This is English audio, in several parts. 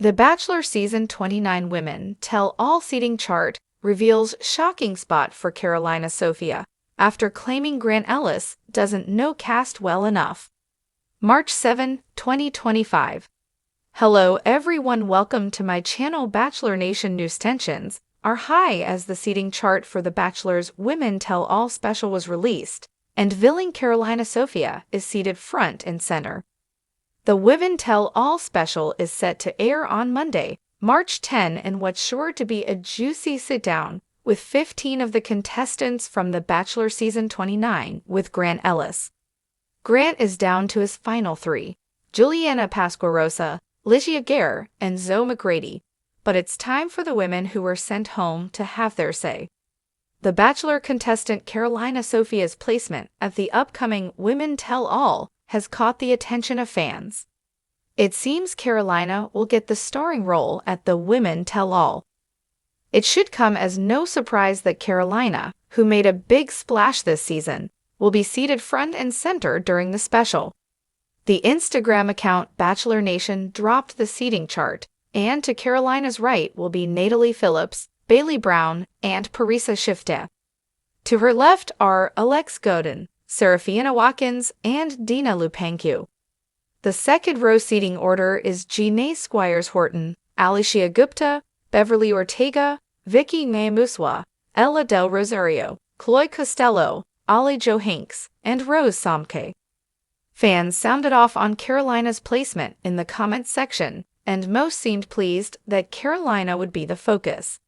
The Bachelor Season 29 Women Tell All seating chart reveals shocking spot for Carolina Sofia after claiming Grant Ellis doesn't know cast well enough. March 7, 2025. Hello everyone, welcome to my channel. Bachelor Nation news tensions are high as the seating chart for The Bachelor's Women Tell All special was released, and villain Carolina Sofia is seated front and center. The Women Tell All special is set to air on Monday, March 10, and what's sure to be a juicy sit-down with 15 of the contestants from The Bachelor Season 29 with Grant Ellis. Grant is down to his final three: Juliana Pasquarosa, Ligia Gare, and Zoe McGrady. But it's time for the women who were sent home to have their say. The Bachelor contestant Carolina Sofia's placement at the upcoming Women Tell All has caught the attention of fans. It seems Carolina will get the starring role at the Women Tell All. It should come as no surprise that Carolina, who made a big splash this season, will be seated front and center during the special. The Instagram account Bachelor Nation dropped the seating chart, and to Carolina's right will be Natalie Phillips, Bailey Brown, and Parisa Shifta. To her left are Alex Godin, Serafina Watkins, and Dina Lupancu. The second row seating order is Janae Squires-Horton, Alicia Gupta, Beverly Ortega, Vicky Nyamuswa, Ella Del Rosario, Chloe Costello, Ali Jo Hanks, and Rose Samke. Fans sounded off on Carolina's placement in the comments section, and most seemed pleased that Carolina would be the focus.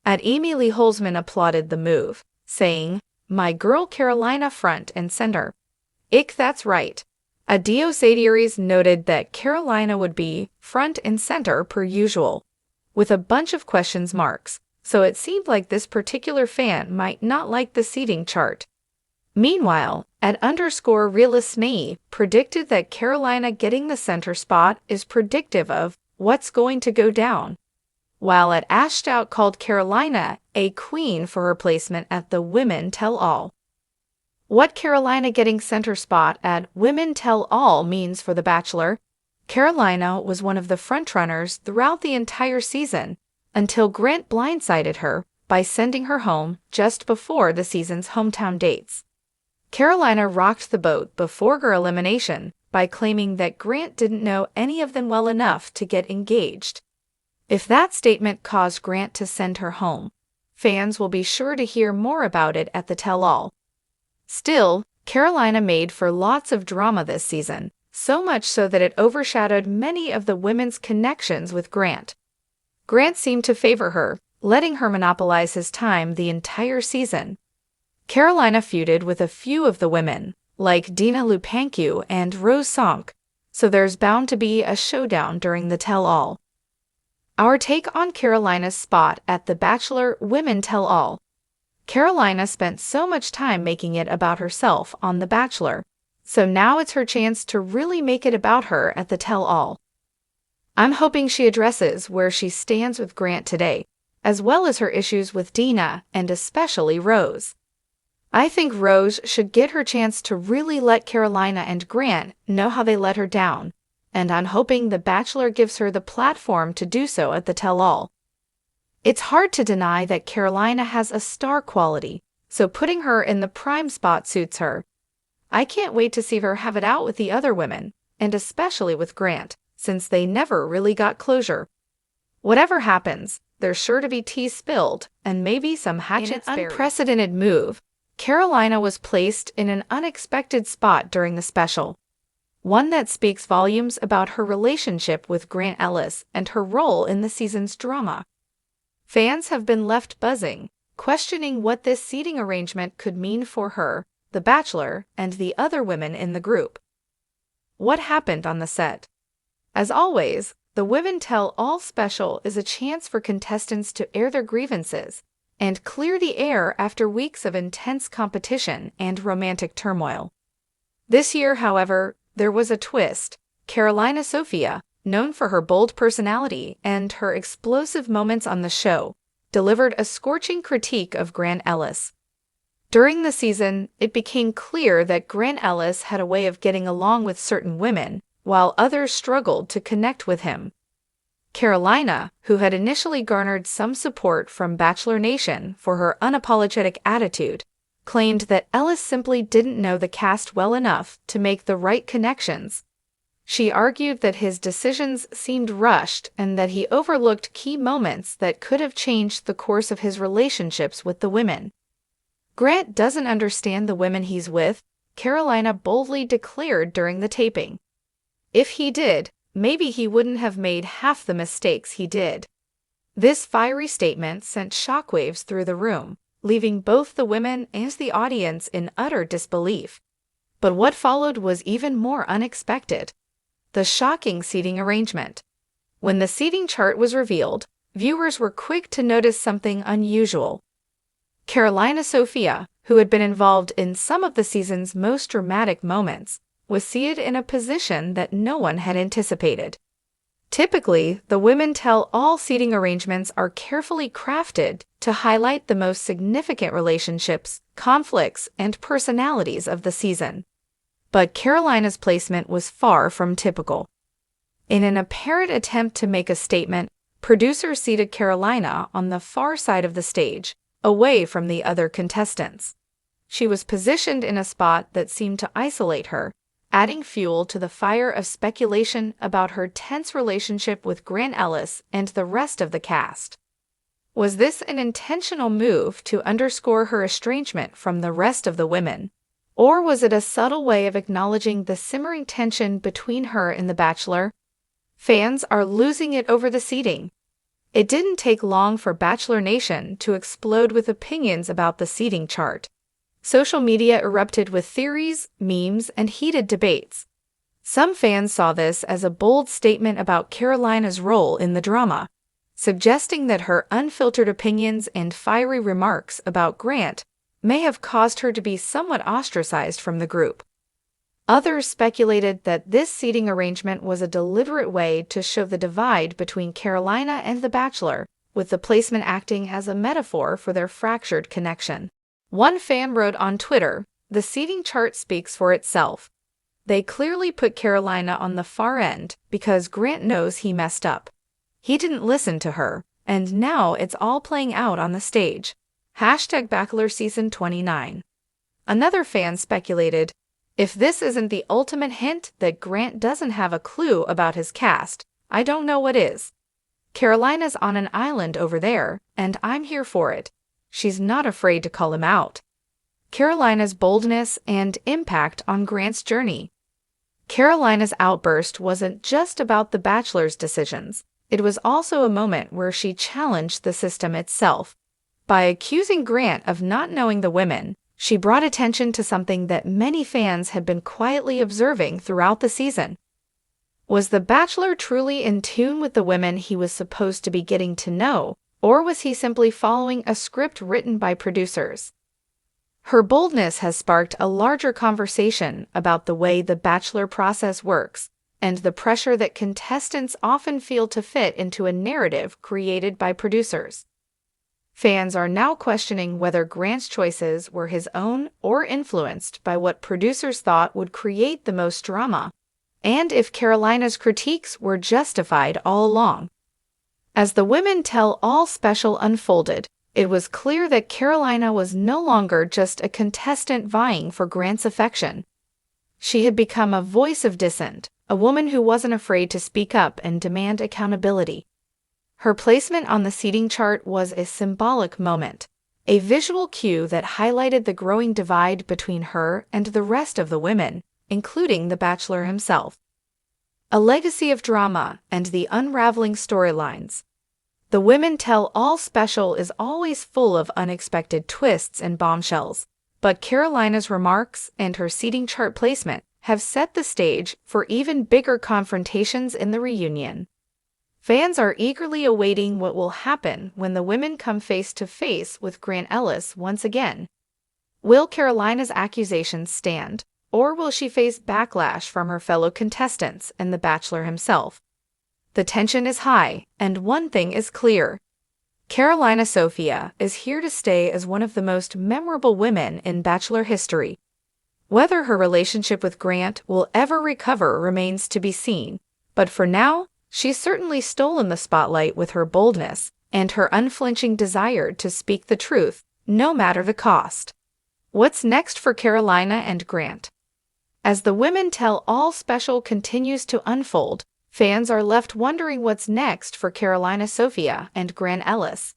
Amy Lee Holzman applauded the move, saying, "My girl Carolina front and center. Ick, that's right." Adio Sadiris noted that Carolina would be front and center per usual, with a bunch of questions marks, so it seemed like this particular fan might not like the seating chart. Meanwhile, @_realistsnai predicted that Carolina getting the center spot is predictive of what's going to go down, while @AshStout called Carolina a queen for her placement at the Women Tell All. What Carolina getting center spot at Women Tell All means for The Bachelor: Carolina was one of the frontrunners throughout the entire season, until Grant blindsided her by sending her home just before the season's hometown dates. Carolina rocked the boat before her elimination by claiming that Grant didn't know any of them well enough to get engaged. If that statement caused Grant to send her home, fans will be sure to hear more about it at the tell-all. Still, Carolina made for lots of drama this season, so much so that it overshadowed many of the women's connections with Grant. Grant seemed to favor her, letting her monopolize his time the entire season. Carolina feuded with a few of the women, like Dina Lupancu and Rose Samke, so there's bound to be a showdown during the tell-all. Our take on Carolina's spot at The Bachelor Women Tell All. Carolina spent so much time making it about herself on The Bachelor, so now it's her chance to really make it about her at the tell-all. I'm hoping she addresses where she stands with Grant today, as well as her issues with Dina and especially Rose. I think Rose should get her chance to really let Carolina and Grant know how they let her down, and I'm hoping The Bachelor gives her the platform to do so at the tell-all. It's hard to deny that Carolina has a star quality, so putting her in the prime spot suits her. I can't wait to see her have it out with the other women, and especially with Grant, since they never really got closure. Whatever happens, there's sure to be tea spilled, and maybe some hatchets buried. In an unprecedented move, Carolina was placed in an unexpected spot during the special, one that speaks volumes about her relationship with Grant Ellis and her role in the season's drama. Fans have been left buzzing, questioning what this seating arrangement could mean for her, The Bachelor, and the other women in the group. What happened on the set? As always, the Women Tell All special is a chance for contestants to air their grievances and clear the air after weeks of intense competition and romantic turmoil. This year, however, there was a twist. Carolina Sofia, known for her bold personality and her explosive moments on the show, delivered a scorching critique of Grant Ellis. During the season, it became clear that Grant Ellis had a way of getting along with certain women, while others struggled to connect with him. Carolina, who had initially garnered some support from Bachelor Nation for her unapologetic attitude, claimed that Ellis simply didn't know the cast well enough to make the right connections. She argued that his decisions seemed rushed and that he overlooked key moments that could have changed the course of his relationships with the women. "Grant doesn't understand the women he's with," Carolina boldly declared during the taping. "If he did, maybe he wouldn't have made half the mistakes he did." This fiery statement sent shockwaves through the room, leaving both the women and the audience in utter disbelief. But what followed was even more unexpected: the shocking seating arrangement. When the seating chart was revealed, viewers were quick to notice something unusual. Sofia, who had been involved in some of the season's most dramatic moments, was seated in a position that no one had anticipated. Typically, the women tell-all seating arrangements are carefully crafted to highlight the most significant relationships, conflicts, and personalities of the season. But Carolina's placement was far from typical. In an apparent attempt to make a statement, producers seated Carolina on the far side of the stage, away from the other contestants. She was positioned in a spot that seemed to isolate her, adding fuel to the fire of speculation about her tense relationship with Grant Ellis and the rest of the cast. Was this an intentional move to underscore her estrangement from the rest of the women, or was it a subtle way of acknowledging the simmering tension between her and The Bachelor? Fans are losing it over the seating. It didn't take long for Bachelor Nation to explode with opinions about the seating chart. Social media erupted with theories, memes, and heated debates. Some fans saw this as a bold statement about Carolina's role in the drama, suggesting that her unfiltered opinions and fiery remarks about Grant may have caused her to be somewhat ostracized from the group. Others speculated that this seating arrangement was a deliberate way to show the divide between Carolina and The Bachelor, with the placement acting as a metaphor for their fractured connection. One fan wrote on Twitter, "The seating chart speaks for itself. They clearly put Carolina on the far end because Grant knows he messed up. He didn't listen to her, and now it's all playing out on the stage. #Bachelor Season 29. Another fan speculated, "If this isn't the ultimate hint that Grant doesn't have a clue about his cast, I don't know what is. Carolina's on an island over there, and I'm here for it. She's not afraid to call him out." Carolina's boldness and impact on Grant's journey. Carolina's outburst wasn't just about The Bachelor's decisions. It was also a moment where she challenged the system itself. By accusing Grant of not knowing the women, she brought attention to something that many fans had been quietly observing throughout the season. Was The Bachelor truly in tune with the women he was supposed to be getting to know, or was he simply following a script written by producers? Her boldness has sparked a larger conversation about the way the Bachelor process works and the pressure that contestants often feel to fit into a narrative created by producers. Fans are now questioning whether Grant's choices were his own or influenced by what producers thought would create the most drama, and if Carolina's critiques were justified all along. As the Women Tell All special unfolded, it was clear that Carolina was no longer just a contestant vying for Grant's affection. She had become a voice of dissent, a woman who wasn't afraid to speak up and demand accountability. Her placement on the seating chart was a symbolic moment, a visual cue that highlighted the growing divide between her and the rest of the women, including The Bachelor himself. A legacy of drama and the unraveling storylines. The Women Tell All special is always full of unexpected twists and bombshells, but Carolina's remarks and her seating chart placement have set the stage for even bigger confrontations in the reunion. Fans are eagerly awaiting what will happen when the women come face to face with Grant Ellis once again. Will Carolina's accusations stand, or will she face backlash from her fellow contestants and The Bachelor himself? The tension is high, and one thing is clear. Sofia is here to stay as one of the most memorable women in Bachelor history. Whether her relationship with Grant will ever recover remains to be seen, but for now, She's certainly stolen the spotlight with her boldness and her unflinching desire to speak the truth, no matter the cost. What's next for Carolina and Grant? As the Women Tell All special continues to unfold, fans are left wondering what's next for Carolina Sofia and Grant Ellis.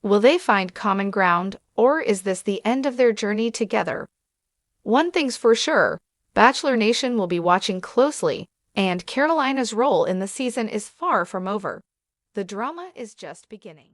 Will they find common ground, or is this the end of their journey together? One thing's for sure, Bachelor Nation will be watching closely, and Carolina's role in the season is far from over. The drama is just beginning.